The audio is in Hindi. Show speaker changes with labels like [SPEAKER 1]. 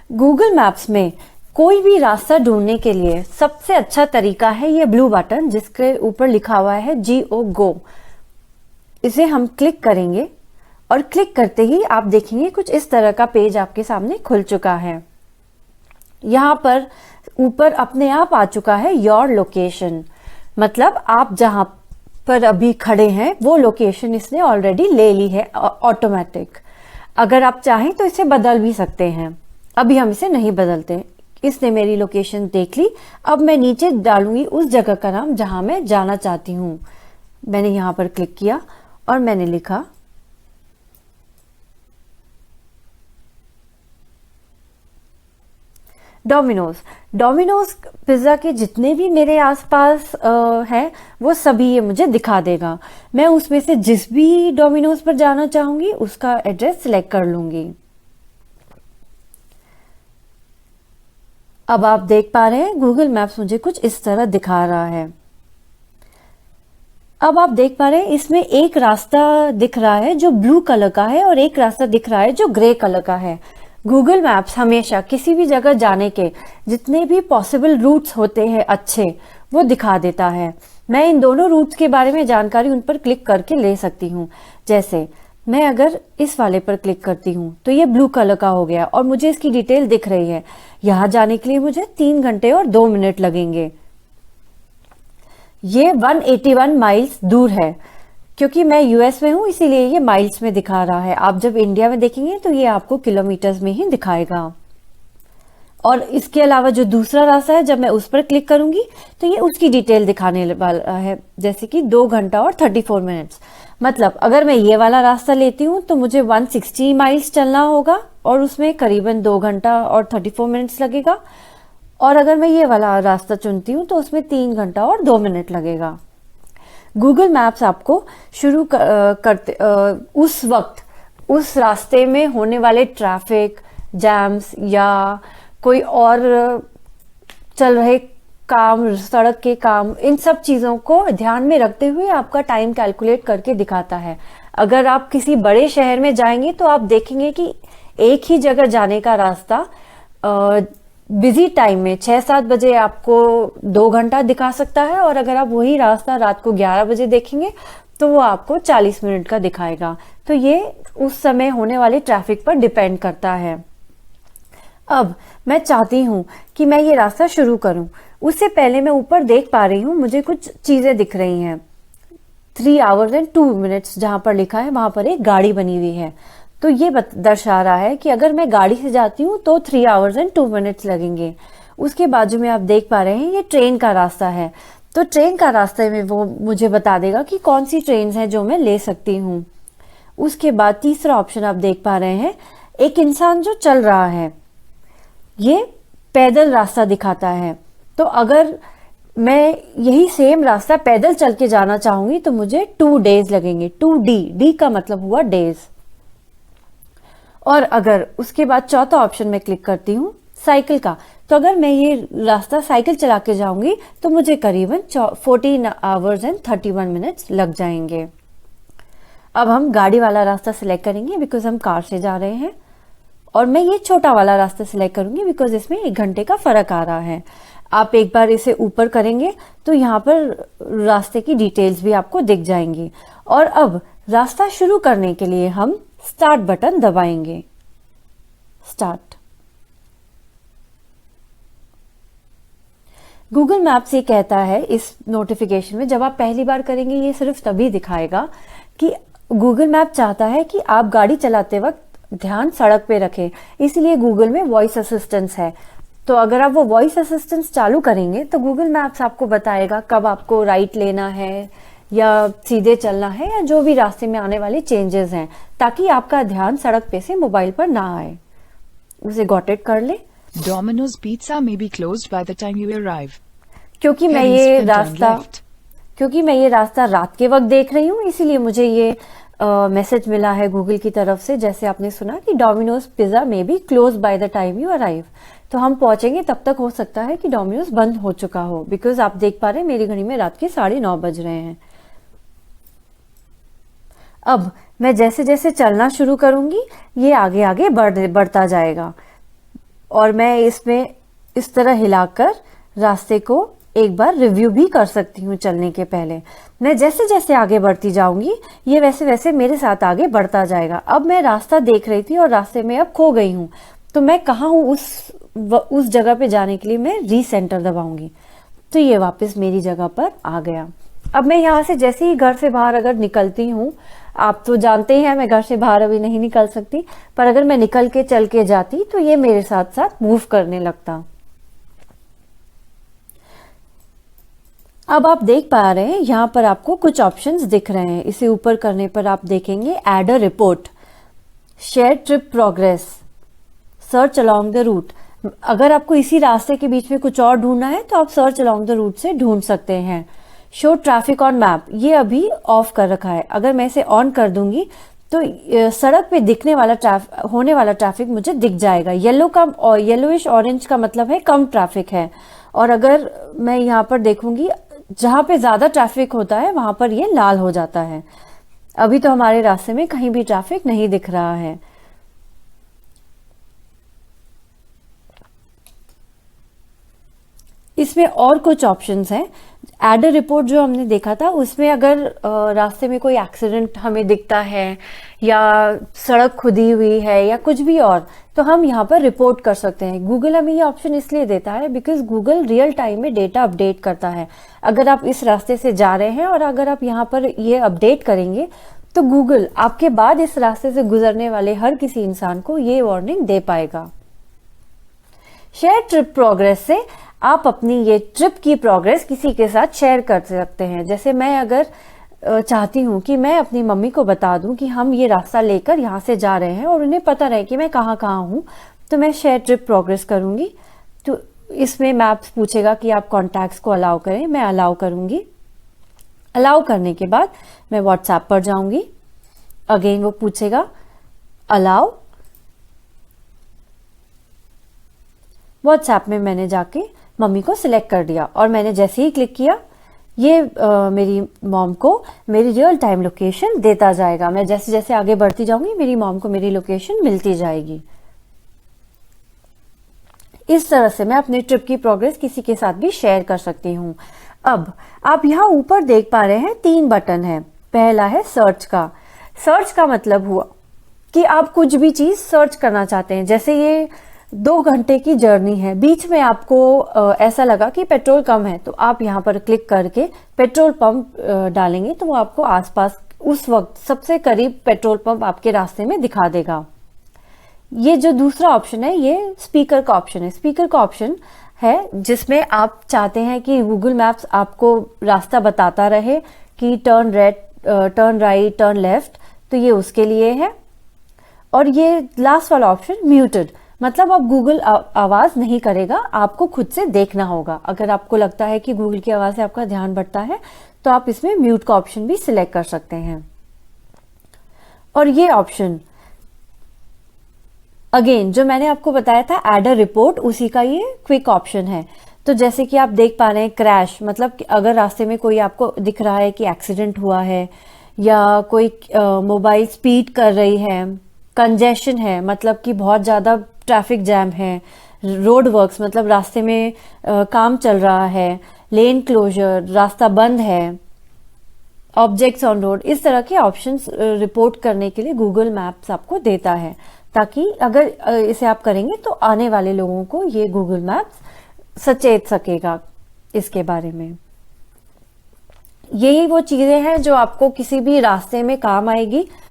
[SPEAKER 1] गूगल मैप्स में कोई भी रास्ता ढूंढने के लिए सबसे अच्छा तरीका है ये ब्लू बटन जिसके ऊपर लिखा हुआ है GO गो। इसे हम क्लिक करेंगे और क्लिक करते ही आप देखेंगे कुछ इस तरह का पेज आपके सामने खुल चुका है। यहाँ पर ऊपर अपने आप आ चुका है योर लोकेशन, मतलब आप जहां पर अभी खड़े हैं वो लोकेशन इसने ऑलरेडी ले ली है ऑटोमेटिक। अगर आप चाहें तो इसे बदल भी सकते हैं, अभी हम इसे नहीं बदलते। इसने मेरी लोकेशन देख ली। अब मैं नीचे डालूंगी उस जगह का नाम जहां मैं जाना चाहती हूँ। मैंने यहाँ पर क्लिक किया और मैंने लिखा डोमिनोज। डोमिनोज पिज्जा के जितने भी मेरे आसपास हैं वो सभी ये मुझे दिखा देगा। मैं उसमें से जिस भी डोमिनोज पर जाना चाहूंगी उसका एड्रेस सिलेक्ट कर लूंगी। अब आप देख पा रहे हैं गूगल मैप्स मुझे कुछ इस तरह दिखा रहा है। अब आप देख पा रहे हैं इसमें एक रास्ता दिख रहा है जो ब्लू कलर का है और एक रास्ता दिख रहा है जो ग्रे कलर का है। गूगल मैप्स हमेशा किसी भी जगह जाने के जितने भी पॉसिबल रूट्स होते हैं अच्छे वो दिखा देता है। मैं इन दोनों रूट्स के बारे में जानकारी उन पर क्लिक करके ले सकती हूँ। जैसे मैं अगर इस वाले पर क्लिक करती हूँ तो ये ब्लू कलर का हो गया और मुझे इसकी डिटेल दिख रही है। यहाँ जाने के लिए मुझे 3 घंटे और 2 मिनट लगेंगे। ये 181 माइल्स दूर है। क्योंकि मैं यूएस में हूं इसीलिए ये माइल्स में दिखा रहा है। आप जब इंडिया में देखेंगे तो ये आपको किलोमीटर्स में ही दिखाएगा। और इसके अलावा जो दूसरा रास्ता है जब मैं उस पर क्लिक करूंगी तो ये उसकी डिटेल दिखाने वाला है, जैसे कि 2 घंटा और 34 मिनट्स। मतलब अगर मैं ये वाला रास्ता लेती हूँ तो मुझे 160 माइल्स चलना होगा और उसमें करीबन 2 घंटा और 34 मिनट्स लगेगा। और अगर मैं ये वाला रास्ता चुनती हूँ तो उसमें 3 घंटा और 2 मिनट लगेगा। गूगल मैप्स आपको शुरू करते उस वक्त उस रास्ते में होने वाले ट्रैफिक जैम्स या कोई और चल रहे काम, सड़क के काम, इन सब चीजों को ध्यान में रखते हुए आपका टाइम कैलकुलेट करके दिखाता है। अगर आप किसी बड़े शहर में जाएंगे तो आप देखेंगे कि एक ही जगह जाने का रास्ता बिजी टाइम में 6-7 बजे आपको 2 घंटा दिखा सकता है और अगर आप वही रास्ता रात को 11 बजे देखेंगे तो वो आपको 40 मिनट का दिखाएगा। तो ये उस समय होने वाले ट्रैफिक पर डिपेंड करता है। अब मैं चाहती हूँ कि मैं ये रास्ता शुरू करूं। उससे पहले मैं ऊपर देख पा रही हूँ मुझे कुछ चीजें दिख रही हैं। 3 hours and 2 minutes जहां पर लिखा है वहां पर एक गाड़ी बनी हुई है। तो ये दर्शा रहा है कि अगर मैं गाड़ी से जाती हूँ तो 3 hours and 2 minutes लगेंगे। उसके बाजू में आप देख पा रहे हैं ये ट्रेन का रास्ता है। तो ट्रेन का रास्ते में वो मुझे बता देगा कि कौन सी ट्रेन है जो मैं ले सकती हूँ। उसके बाद तीसरा ऑप्शन आप देख पा रहे हैं एक इंसान जो चल रहा है, ये पैदल रास्ता दिखाता है। तो अगर मैं यही सेम रास्ता पैदल चल के जाना चाहूंगी तो मुझे 2 days लगेंगे। 2D, डी का मतलब हुआ डेज। और अगर उसके बाद चौथा ऑप्शन में क्लिक करती हूँ साइकिल का, तो अगर मैं ये रास्ता साइकिल चला के जाऊंगी तो मुझे करीबन 14 hours and 31 minutes लग जाएंगे। अब हम गाड़ी वाला रास्ता सिलेक्ट करेंगे बिकॉज हम कार से जा रहे हैं और मैं ये छोटा वाला रास्ता सिलेक्ट करूंगी बिकॉज इसमें 1 घंटे का फर्क आ रहा है। आप एक बार इसे ऊपर करेंगे तो यहाँ पर रास्ते की डिटेल्स भी आपको दिख जाएंगी। और अब रास्ता शुरू करने के लिए हम स्टार्ट बटन दबाएंगे। स्टार्ट। गूगल मैप्स ये कहता है इस नोटिफिकेशन में, जब आप पहली बार करेंगे ये सिर्फ तभी दिखाएगा कि गूगल मैप चाहता है कि आप गाड़ी चलाते वक्त ध्यान सड़क पे रखें, इसलिए गूगल में वॉइस असिस्टेंस है। तो अगर आप वो वॉइस असिस्टेंस चालू करेंगे तो गूगल मैप्स आपको बताएगा कब आपको राइट लेना है या सीधे चलना है या जो भी रास्ते में आने वाले चेंजेस हैं, ताकि आपका ध्यान सड़क पे से मोबाइल पर ना आए। उसे गॉट इट कर ले।
[SPEAKER 2] Domino's Pizza may be closed by the time you arrive.
[SPEAKER 1] क्योंकि मैं ये रास्ता रात के वक्त देख रही हूँ इसीलिए मुझे ये मैसेज मिला है गूगल की तरफ से, जैसे आपने सुना कि Domino's pizza may be close by the time you arrive. तो हम पहुंचेंगे तब तक हो सकता है कि डोमिनोज बंद हो चुका हो, बिकॉज आप देख पा रहे हैं मेरी घड़ी में रात के 9:30 बज रहे हैं। अब मैं जैसे जैसे चलना शुरू करूंगी ये आगे आगे बढ़ता जाएगा। और मैं इसमें इस तरह हिलाकर रास्ते को एक बार रिव्यू भी कर सकती हूँ चलने के पहले। मैं जैसे जैसे आगे बढ़ती जाऊंगी ये वैसे वैसे मेरे साथ आगे बढ़ता जाएगा। अब मैं रास्ता देख रही थी और रास्ते में अब खो गई हूँ, तो मैं कहाँ हूँ उस जगह पे जाने के लिए मैं रीसेंटर दबाऊंगी, तो ये वापस मेरी जगह पर आ गया। अब मैं यहाँ से जैसे ही घर से बाहर अगर निकलती हूँ, आप तो जानते हैं मैं घर से बाहर अभी नहीं निकल सकती, पर अगर मैं निकल के चल के जाती तो ये मेरे साथ साथ मूव करने लगता। अब आप देख पा रहे हैं यहाँ पर आपको कुछ ऑप्शंस दिख रहे हैं। इसे ऊपर करने पर आप देखेंगे add a report, share trip progress, search along the route. अगर आपको इसी रास्ते के बीच में कुछ और ढूंढना है तो आप सर्च अलोंग द रूट से ढूंढ सकते हैं। शो ट्रैफिक ऑन मैप, ये अभी ऑफ कर रखा है। अगर मैं इसे ऑन कर दूंगी तो सड़क पे दिखने वाला होने वाला ट्रैफिक मुझे दिख जाएगा। येलोइश ऑरेंज का मतलब है कम ट्रैफिक है, और अगर मैं यहाँ पर देखूंगी जहां पे ज्यादा ट्रैफिक होता है वहां पर ये लाल हो जाता है। अभी तो हमारे रास्ते में कहीं भी ट्रैफिक नहीं दिख रहा है। इसमें और कुछ ऑप्शंस हैं। एड अ रिपोर्ट जो हमने देखा था उसमें अगर रास्ते में कोई एक्सीडेंट हमें दिखता है या सड़क खुदी हुई है या कुछ भी और, तो हम यहाँ पर रिपोर्ट कर सकते हैं। गूगल हमें ये ऑप्शन इसलिए देता है बिकॉज गूगल रियल टाइम में डेटा अपडेट करता है। अगर आप इस रास्ते से जा रहे हैं और अगर आप यहाँ पर ये अपडेट करेंगे तो गूगल आपके बाद इस रास्ते से गुजरने वाले हर किसी इंसान को ये वार्निंग दे पाएगा। शेयर ट्रिप प्रोग्रेस से आप अपनी ये ट्रिप की प्रोग्रेस किसी के साथ शेयर कर सकते हैं। जैसे मैं अगर चाहती हूँ कि मैं अपनी मम्मी को बता दूं कि हम ये रास्ता लेकर यहाँ से जा रहे हैं और उन्हें पता रहे कि मैं कहाँ कहाँ हूँ, तो मैं शेयर ट्रिप प्रोग्रेस करूंगी। तो इसमें मैप्स पूछेगा कि आप कॉन्टैक्ट्स को अलाउ करें, मैं अलाउ करूंगी। अलाउ करने के बाद मैं व्हाट्सएप पर जाऊंगी, अगेन वो पूछेगा अलाउ। व्हाट्सएप में मैंने जाके मम्मी को सिलेक्ट कर दिया और मैंने जैसे ही क्लिक किया ये मेरी मॉम को मेरी रियल टाइम लोकेशन देता जाएगा। मैं जैसे जैसे आगे बढ़ती जाऊंगी मेरी मॉम को मेरी लोकेशन मिलती जाएगी। इस तरह से मैं अपनी ट्रिप की प्रोग्रेस किसी के साथ भी शेयर कर सकती हूँ। अब आप यहाँ ऊपर देख पा रहे हैं 3 बटन है। पहला है सर्च का। सर्च का मतलब हुआ कि आप कुछ भी चीज सर्च करना चाहते हैं। जैसे ये 2 घंटे की जर्नी है, बीच में आपको ऐसा लगा कि पेट्रोल कम है तो आप यहाँ पर क्लिक करके पेट्रोल पंप डालेंगे तो वो आपको आसपास उस वक्त सबसे करीब पेट्रोल पंप आपके रास्ते में दिखा देगा। ये जो दूसरा ऑप्शन है ये स्पीकर का ऑप्शन है। स्पीकर का ऑप्शन है जिसमें आप चाहते हैं कि गूगल मैप्स आपको रास्ता बताता रहे कि टर्न राइट, टर्न लेफ्ट, तो ये उसके लिए है। और ये लास्ट वाला ऑप्शन म्यूटेड, मतलब अब गूगल आवाज नहीं करेगा, आपको खुद से देखना होगा। अगर आपको लगता है कि गूगल की आवाज से आपका ध्यान भटता है तो आप इसमें म्यूट का ऑप्शन भी सिलेक्ट कर सकते हैं। और ये ऑप्शन अगेन जो मैंने आपको बताया था ऐड अ रिपोर्ट, उसी का ये क्विक ऑप्शन है। तो जैसे कि आप देख पा रहे हैं क्रैश, मतलब कि अगर रास्ते में कोई आपको दिख रहा है कि एक्सीडेंट हुआ है या कोई मोबाइल स्पीड कर रही है, कंजेशन है मतलब कि बहुत ज्यादा ट्रैफिक जैम है, रोड वर्क्स मतलब रास्ते में काम चल रहा है, लेन क्लोजर, रास्ता बंद है, ऑब्जेक्ट्स ऑन रोड, इस तरह के ऑप्शंस रिपोर्ट करने के लिए गूगल मैप्स आपको देता है, ताकि अगर इसे आप करेंगे तो आने वाले लोगों को ये गूगल मैप्स सचेत सकेगा इसके बारे में। यही वो चीजें हैं जो आपको किसी भी रास्ते में काम आएगी।